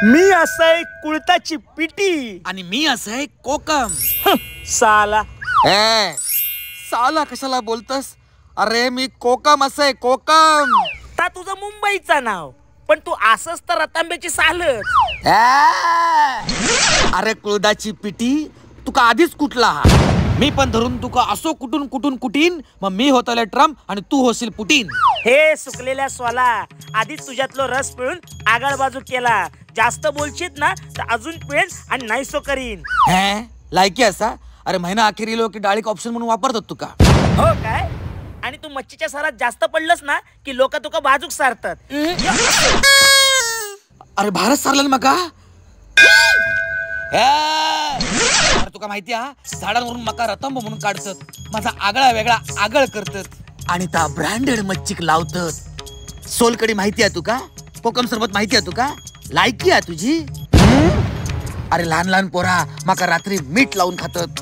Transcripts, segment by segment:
मी असं कुळताची पिटी आणि मी असं कोकम. साला साला कशाला बोलतस? अरे मी कोकम असं कोकम. ता तुझं मुंबईचं नाव, पण तू असंच तर रतांब्याची सालच. अरे कुळदाची पिटी, तुका आधीच कुठला हा. मी पण धरून तुका असो कुठून कुठून कुटीन, मग मी होतले ट्रम्प आणि तू होशील पुटीन. हे सुकलेल्या स्वाला, आधीच तुझ्यातलो रस पिळून आगळ बाजू केला. जास्त बोलशीत ना तर अजून पिळेन आणि नाहीसो करीन. लायकी असा. अरे महिना अखेरी लोक डाळीक ऑप्शन म्हणून वापरतात तुका. हो काय? आणि तू मच्छीच्या सारात जास्त पडलंस ना की लोक तुका बाजूक सारतात. अरे भारत सारलं मका. तुका माहिती हा, झाडांवरून मका रतंब म्हणून काढतात. माझा आगळा वेगळा आगळ करतात आणि त्या ब्रँडेड मच्छीक लावतात. सोलकडी माहिती आहे तुका? कोकम सरबत माहिती आहे तुका? लायकी आहे तुझी? अरे लहान लहान पोरा मका रात्री मीठ लावून खातात.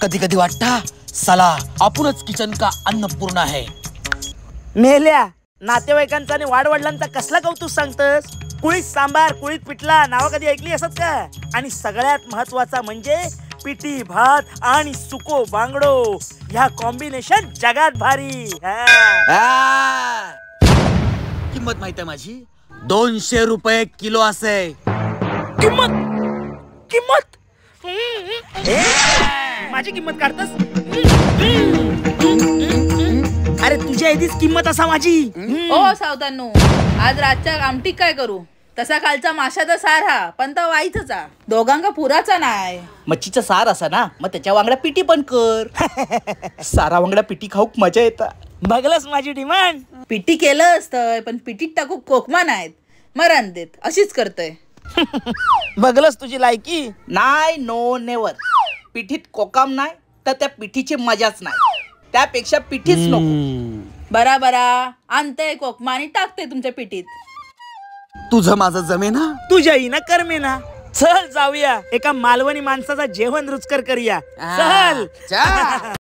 कधी कधी वाटता साला आपणच किचन का अन्नपूर्ण आहे. मेल्या नातेवाईकांचा आणि वाडवडिलांचा कसला कौतुक सांगतस? कुळीत सांबार, कुळीत पिठला नाव कधी ऐकली असत का? आणि सगळ्यात महत्वाचा म्हणजे पिठी भात आणि सुको बांगडो, ह्या कॉम्बिनेशन जगात भारी. किंमत माहिती आहे माझी? 200 रुपये किलो असे. किंमत किंमत माझी किंमत काढतस? अरे तुझ्या आधीच किंमत असा माझी. ओ सावधानो, आज रातच्या आमटी काय करू? तसा कालचा माशाचा सार हा, पण तो वाईचा दोघांका पुराचा नाही. मच्छीचा सार असा ना, मग त्याच्या वांगडा पिटी पण कर. सारा वांगडा पिटी खाऊक मजा येता. बघलस माझी डिमांड. पिटी केलं असतं, पण पिटीत टाकू कोकमा नाहीत, मरण देत अशीच करतय. बघलस तुझी लायकी. नाही, नो नेवर. पिठीत कोकाम नाही तर त्या पिठीची मजाच नाही. त्यापेक्षा पिठीच नको. बरा बरा आणते कोकमा आणि टाकते तुमच्या पिठीत. तुझं माझं जमेना, तुझ्या ना करमेना. चल जाऊया, एका मालवणी माणसाचा जेवण रुचकर करूया. चल.